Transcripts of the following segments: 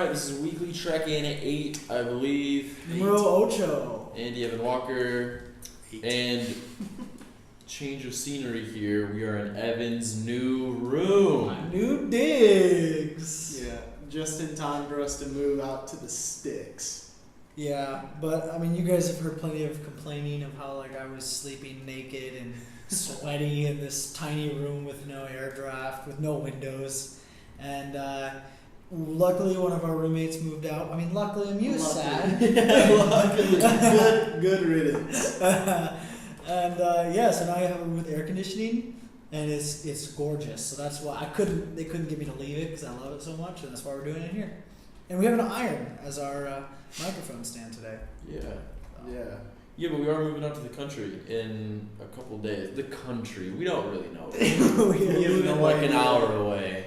Alright, this is Weekly Trek-In 8, I believe. Numero ocho. Andy Evan Walker. 8. And change of scenery here. We are in Evan's new room. New digs. Yeah, just in time for us to move out to the sticks. Yeah, but I mean, you guys have heard plenty of complaining of how like I was sleeping naked and sweaty in this tiny room with no air draft, with no windows, and luckily one of our roommates moved out. I mean, luckily, I'm used sad. Good riddance. And so now I have a room with air conditioning, and it's gorgeous. So that's why they couldn't get me to leave it because I love it so much, and that's why we're doing it here. And we have an iron as our microphone stand today. Yeah. Yeah. Yeah, but we are moving out to the country in a couple days. The country. We don't really know. We We're moving like an hour away.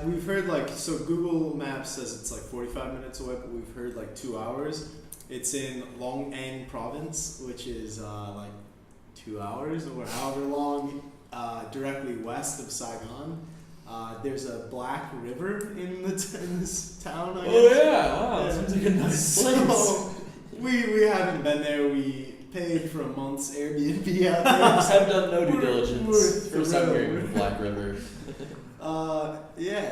We've heard so Google Maps says it's like 45 minutes away, but we've heard like 2 hours. It's in Long An province, which is like 2 hours or however long, directly west of Saigon. There's a black river in this town, I guess. Oh yeah, wow, that sounds like a nice place. So, we haven't been there. We paid for a month's Airbnb out there. I've done no due diligence. First time hearing of the Black River.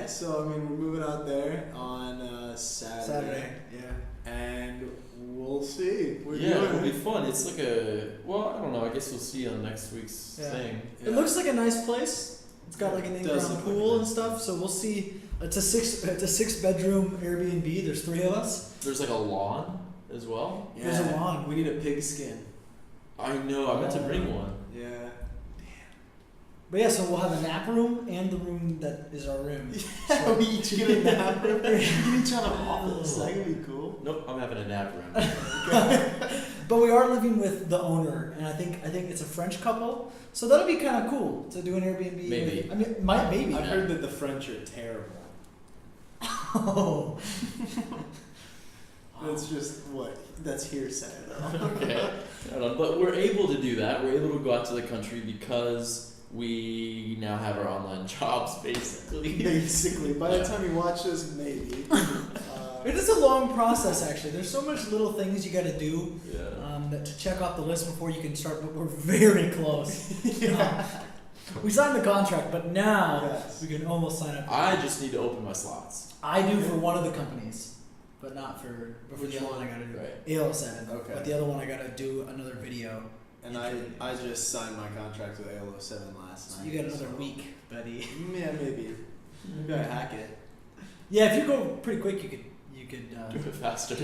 So I mean, we're moving out there on Saturday. Yeah. And we'll see. It'll be fun. It's like I don't know. I guess we'll see on next week's thing. It looks like a nice place. It's got like an in-ground pool and stuff. So we'll see. It's a 6-bedroom Airbnb. There's 3 of us. There's like a lawn as well. Yeah. There's a lawn. We need a pig skin. I know. I meant to bring one. Yeah. But yeah, so we'll have a nap room and the room that is our room. So we each get a nap room. We can each have an office. That could be cool. Nope, I'm having a nap room. But we are living with the owner, and I think it's a French couple, so that'll be kind of cool to do an Airbnb. Maybe. I mean, maybe. I've heard that the French are terrible. Oh. That's just that's hearsay though. Okay. But we're able to do that. We're able to go out to the country because we now have our online jobs, basically. Basically. By the time you watch this, maybe. It is a long process, actually. There's so much little things you got to do to check off the list before you can start, but we're very close. We signed the contract, but now we can almost sign up. I just need to open my slots. I do for one of the companies, but not for the other one. I got to do Right. AL07. Okay. But the other one I got to do another video. And I just signed my contract with AL07 last night. You got another week, buddy. Yeah, maybe. Maybe I hack it. Yeah, if you go pretty quick, you could Do it faster.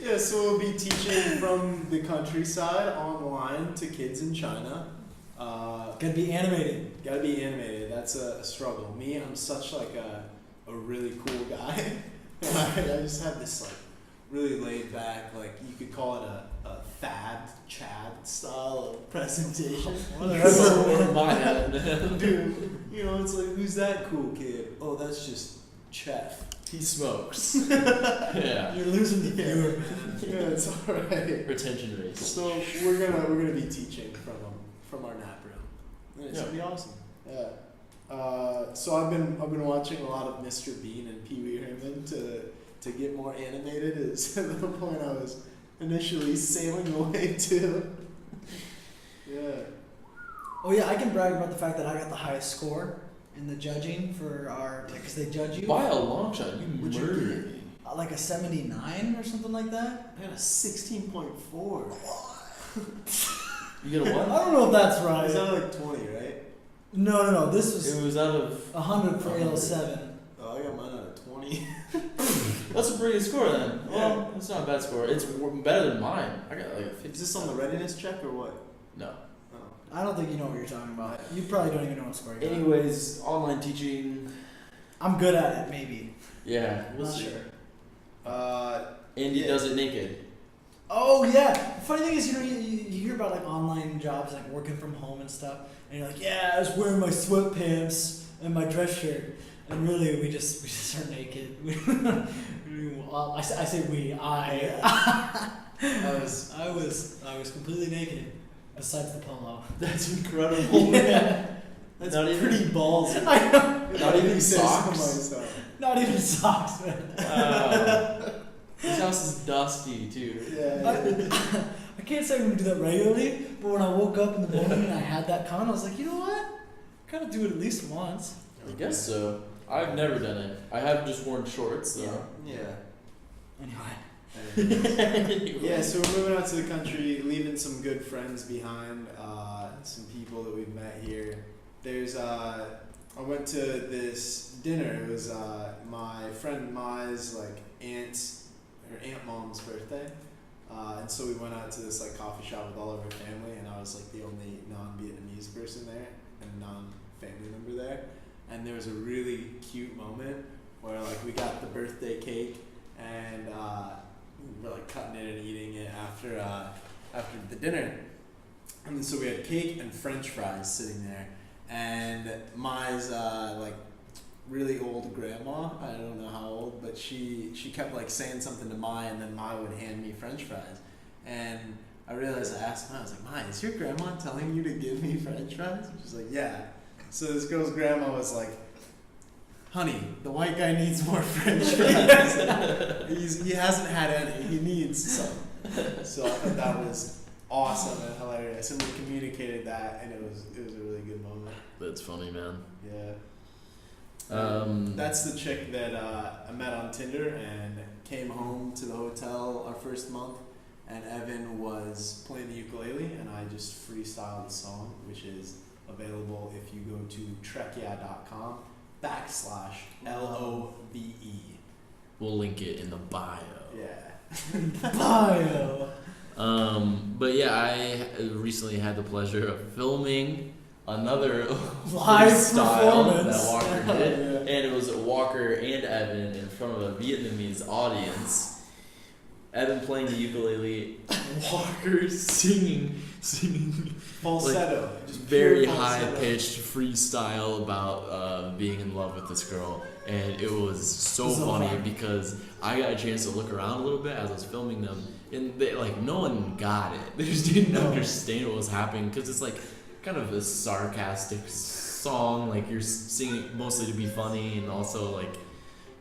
Yeah, so we'll be teaching from the countryside online to kids in China. Gotta be animated. Gotta be animated. That's a struggle. Me, I'm such like a really cool guy. I just have this like really laid back, like you could call it a Thad Chad style of presentation. Over my head. Dude, it's like, who's that cool kid? Oh, that's just Chef. He smokes. Yeah. You're losing the viewer. Yeah, it's alright. Retention rate. So we're gonna be teaching from our nap room. And it's gonna be awesome. Yeah. So I've been watching a lot of Mr. Bean and Peewee Herman to get more animated. Is the point I was initially sailing away to. Yeah. Oh yeah, I can brag about the fact that I got the highest score in the judging for our, because they judge you. By a long shot, you What'd you murdered me. Like a 79 or something like that. I got a 16.4. You get a what? I don't know if that's right. Is that like 20, right? No. This was It was out of 100 for AL7. Oh, I got mine out of 20. That's a pretty good score then. Well, it's not a bad score. It's better than mine. I got like a 50. Is this on the readiness check or what? No. I don't think you know what you're talking about. You probably don't even know what score you got. Anyways, online teaching. I'm good at it, maybe. Yeah, we'll Not see. sure. Andy does it naked. Oh yeah. The funny thing is, you hear about like online jobs, like working from home and stuff, and you're like, yeah, I was wearing my sweatpants and my dress shirt, and really we just are naked. I say we. I was completely naked, besides the polo. That's incredible. Yeah. That's Not even- pretty ballsy. I know. Not even Say so socks? myself. Not even socks, man. Wow. This house is dusty too. Yeah. I can't say I'm gonna do that regularly, but when I woke up in the morning and I had that comment, I was like, you know what? I gotta do it at least once. I guess so. I've never done it. I have just worn shorts though. Yeah. Anyway. Yeah, so we're moving out to the country, leaving some good friends behind, some people that we've met here. I went to this dinner. It was my friend Mai's her aunt mom's birthday, and so we went out to this coffee shop with all of her family, and I was the only non-Vietnamese person there and non-family member there, and there was a really cute moment where we got the birthday cake and we were cutting it and eating it after the dinner, and then so we had cake and French fries sitting there, and Mai's really old grandma, I don't know how old, but she kept saying something to Mai, and then Mai would hand me French fries, and I realized I asked Mai, I was like, Mai, is your grandma telling you to give me French fries? And she's like, yeah. So this girl's grandma was like, honey, the white guy needs more French fries. He hasn't had any. He needs some. So I thought that was awesome and hilarious, and we communicated that, and it was a really good moment. That's funny, man. Yeah. That's That's the chick that I met on Tinder and came home to the hotel our first month, and Evan was playing the ukulele, and I just freestyled the song, which is available if you go to trekyeah.com/LOVE. We'll link it in the bio. Yeah. Bio. But yeah, I recently had the pleasure of filming another Live freestyle performance. that Walker did, Yeah. and it was Walker and Evan in front of a Vietnamese audience. Evan playing the ukulele, Walker singing Falsetto. Just very pure high falsetto. pitched freestyle about being in love with this girl, and it was so So funny fun. because I got a chance to look around a little bit as I was filming them, and they, no one got it. They just didn't No. understand what was happening because it's kind of a sarcastic song. You're singing it mostly to be funny, and also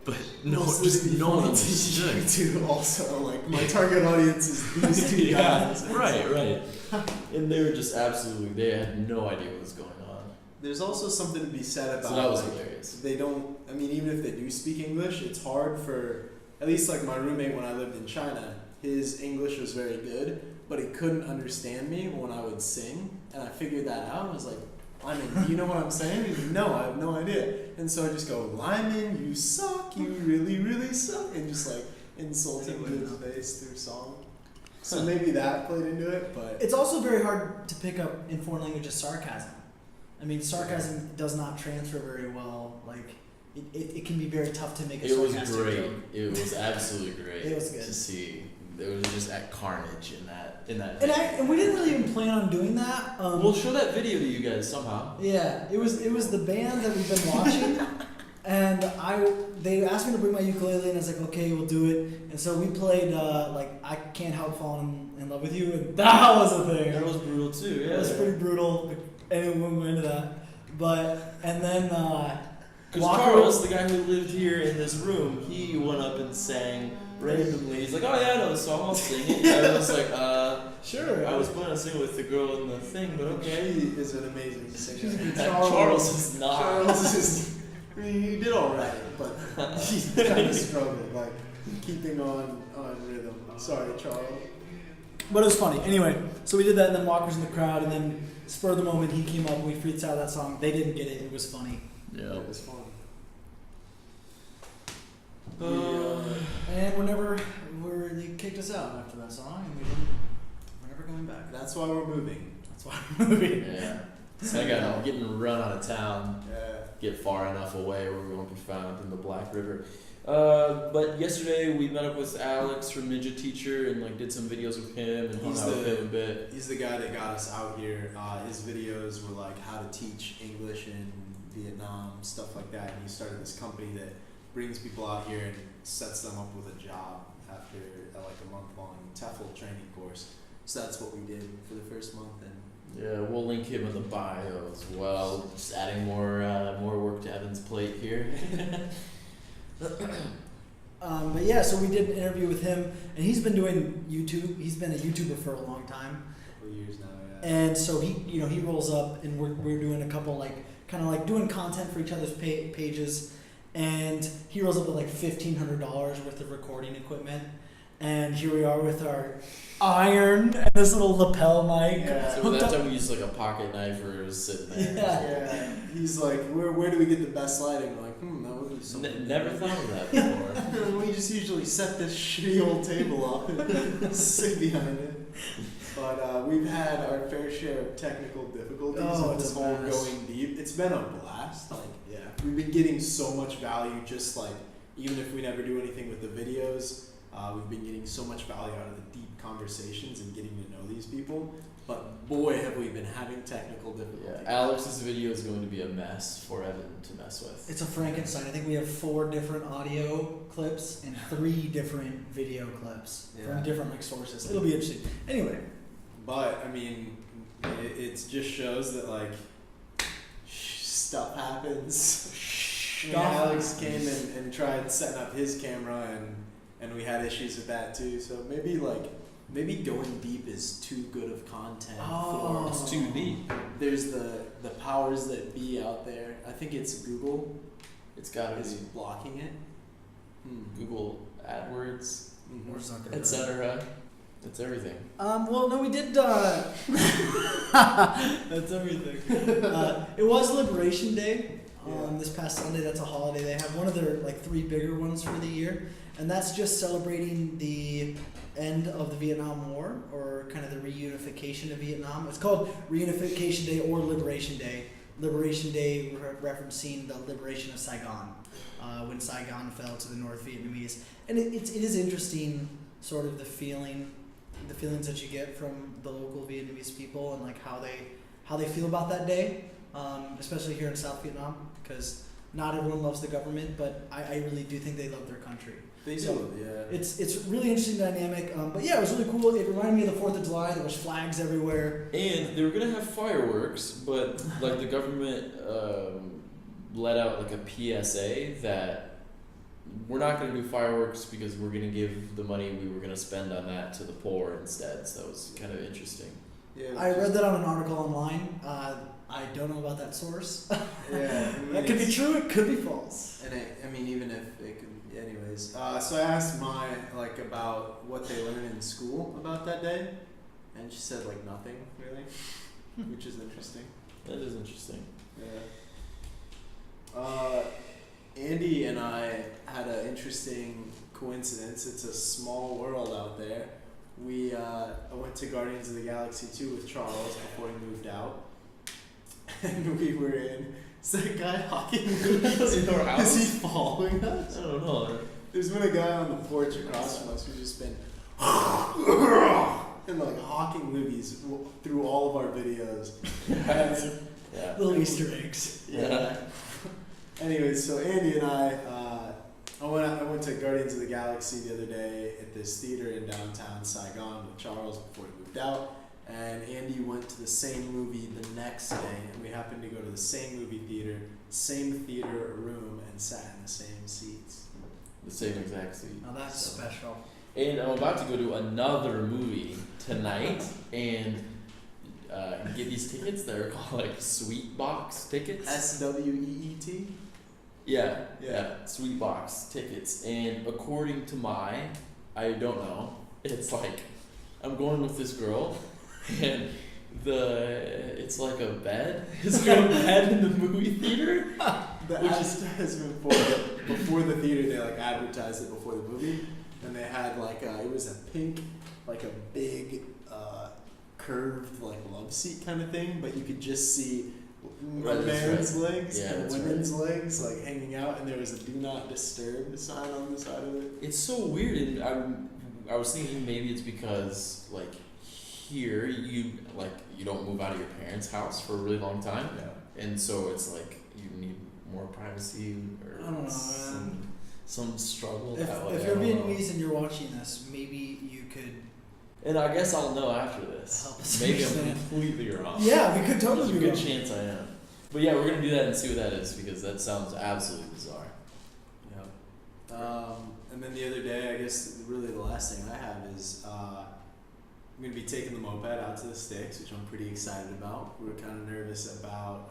but no, Mostly just to be no one funny to understood. you too. Also, my target audience is these two guys. Right. And they were just absolutely, they had no idea what was going on. There's also something to be said about So that was hilarious. they don't. I mean, even if they do speak English, it's hard for at least my roommate when I lived in China. His English was very good, but he couldn't understand me when I would sing, and I figured that out. I was like, Lyman, do you know what I'm saying? He's like, no, I have no idea. And so I just go, Lyman, you suck, you really, really suck, and just insult him to his face through song. So maybe that played into it, but It's also very hard to pick up in foreign languages sarcasm. I mean, sarcasm does not transfer very well. It can be very tough to make a It was sarcastic great. joke. It was absolutely great. It was good. To see. It was just at carnage in that. And we didn't really even plan on doing that. We'll show that video to you guys somehow. Yeah, it was the band that we've been watching, and they asked me to bring my ukulele, and I was like, okay, we'll do it. And so we played I Can't Help Falling in Love with You, and that was a thing. That was brutal too. Yeah. It was pretty brutal. Anyway, we won't go into that. And then Because Walker- Charles, the guy who lived here in this room, he went up and sang randomly. He's like, oh yeah, I know the song, I'll sing it. And I was like, sure, I was planning on singing with the girl in the thing, but okay. he is an amazing singer. Charles is not. Charles is. I mean, he did all right, but he kind of struggled, keeping on rhythm. Sorry, Charles. But it was funny. Anyway, so we did that, and then Walker's in the crowd, and then spur of the moment he came up and we freestyled that song. They didn't get it. It was funny. Yeah. It was fun. And they kicked us out after that song, and we're never going back. That's why we're moving. That's why we're moving. Yeah. Saigon, getting run out of town. Yeah. Get far enough away where we won't be found in the Black River. But yesterday we met up with Alex from Ninjateacher and did some videos with him and hung out with him a bit. He's the guy that got us out here. His videos were how to teach English in Vietnam, stuff like that. And he started this company that brings people out here and sets them up with a job after a month-long TEFL training course. So that's what we did for the first month, and Yeah, we'll link him in the bio as well. Just adding more work to Evan's plate here. But yeah, so we did an interview with him, and he's been doing YouTube. He's been a YouTuber for a long time. A couple years now, yeah. And so he rolls up, and we're doing a couple doing content for each other's pages, and he rolls up with like $1,500 worth of recording equipment, and here we are with our iron and this little lapel mic. Yeah. So that time we used like a pocket knife or it was sitting there. Yeah. He's like, where do we get the best lighting? I'm like, that would be something. Never thought of that before. We just usually set this shitty old table up and sit behind it. But we've had our fair share of technical difficulties with this whole going deep. It's been a blast. Yeah. We've been getting so much value just even if we never do anything with the videos, we've been getting so much value out of the deep conversations and getting to know these people. But boy, have we been having technical difficulties. Yeah, Alex's video is going to be a mess for Evan to mess with. It's a Frankenstein. I think we have 4 different audio clips and 3 different video clips from different sources. It'll be interesting. Anyway. But I mean, it just shows that stuff happens. Alex came and tried setting up his camera and we had issues with that too. So maybe going deep is too good of content for It's too deep. There's the powers that be out there. I think it's Google. It's gotta Is be blocking it. Google AdWords, Or Zuckerberg. etc. It's everything. Well, no, we did. That's everything. It was Liberation Day. This past Sunday. That's a holiday. They have one of their 3 bigger ones for the year, and that's just celebrating the end of the Vietnam War, or kind of the reunification of Vietnam. It's called Reunification Day or Liberation Day. Liberation Day referencing the liberation of Saigon, when Saigon fell to the North Vietnamese, and it is interesting, sort of the feelings that you get from the local Vietnamese people and how they feel about that day, especially here in South Vietnam, because not everyone loves the government, but I really do think they love their country. They do, So, yeah. It's really interesting dynamic, but yeah, it was really cool. It reminded me of the 4th of July. There was flags everywhere. And they were gonna have fireworks, but the government let out a PSA that we're not gonna do fireworks because we're gonna give the money we were gonna spend on that to the poor instead. So that was kind of interesting. Yeah, I read that on an article online. I don't know about that source. Yeah, That could be true. It could be false. And even if it could, anyways. So I asked Mai about what they learned in school about that day, and she said nothing really, which is interesting. That is interesting. Yeah. Andy and I had an interesting coincidence. It's a small world out there. I went to Guardians of the Galaxy 2 with Charles before he moved out. And we were in. Is that guy hawking movies in our house? Is he following us? I don't know. There's been a guy on the porch across from us who's just been and hawking movies through all of our videos. Yeah. Little Easter eggs. Yeah. Anyways, so Andy and I went to Guardians of the Galaxy the other day at this theater in downtown Saigon with Charles before he moved out. And Andy went to the same movie the next day, and we happened to go to the same movie theater, same theater room, and sat in the same seats. The same exact seat. Now that's special. And I'm about to go to another movie tonight and get these tickets. They're called Sweet Box tickets. SWEET? Yeah. Sweet Box tickets. And according to I don't know, it's I'm going with this girl. And it's a bed. It's got a bed in the movie theater. The advertisement for it, before the theater, they advertised it before the movie, and they had it was a pink, a big, curved love seat kind of thing, but you could just see a man's legs and women's legs hanging out, and there was a "Do Not Disturb" sign on the side of it. It's so weird, and I was thinking maybe it's because here you don't move out of your parents' house for a really long time, and so it's you need more privacy or I don't know, some struggle. If you're Vietnamese and you're watching this, maybe you could And I guess I'll know after this. Help us Maybe I'm understand. completely wrong. Yeah, we could totally There's a be good wrong. chance I am. But yeah, we're gonna do that and see what that is because that sounds absolutely bizarre. And then the other day, I guess really the last thing I have is I'm gonna be taking the moped out to the sticks, which I'm pretty excited about. We were kind of nervous about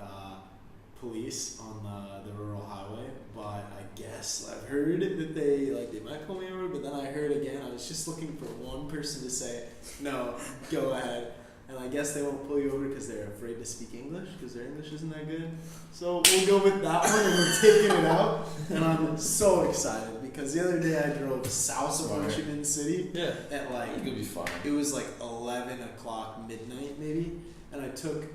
police on the rural highway, but I guess I've heard that they might pull me over. But then I heard again, I was just looking for one person to say no, go ahead. And I guess they won't pull you over because they're afraid to speak English because their English isn't that good. So we'll go with that one and we're taking it out. And I'm so excited because the other day I drove south of Ho Chi Minh City Yeah. at like, I think it'll be fine. it was like 11 o'clock midnight maybe. And I took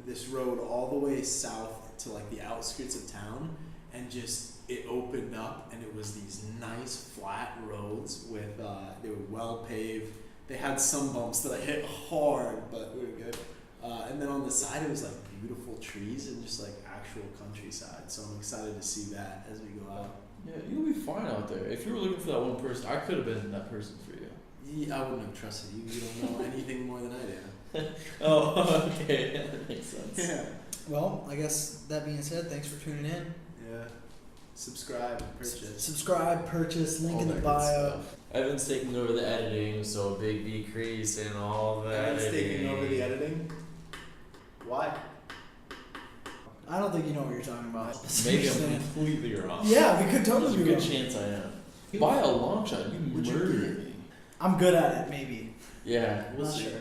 this road all the way south to like the outskirts of town and just it opened up and it was these nice flat roads with, they were well paved. They had some bumps that I hit hard, but we were good. And then on the side, it was like beautiful trees and just like actual countryside. So I'm excited to see that as we go out. Yeah, you'll be fine out there. If you were looking for that one person, I could have been that person for you. Yeah, I wouldn't have trusted you. You don't know anything more than I do. Oh, okay. Yeah, that makes sense. Yeah. Well, I guess that being said, thanks for tuning in. Yeah. Subscribe, purchase. Subscribe, purchase, link All in the that good bio. stuff. Evan's taking over the editing, so a big decrease in all the Evan's editing. taking over the editing. Why? I don't think you know what you're talking about. Maybe I'm completely wrong. Yeah, we could totally There's a be good wrong. chance I am. By a long shot, you Would you murdered be? me. I'm good at it, maybe. Yeah, we'll Not see. sure.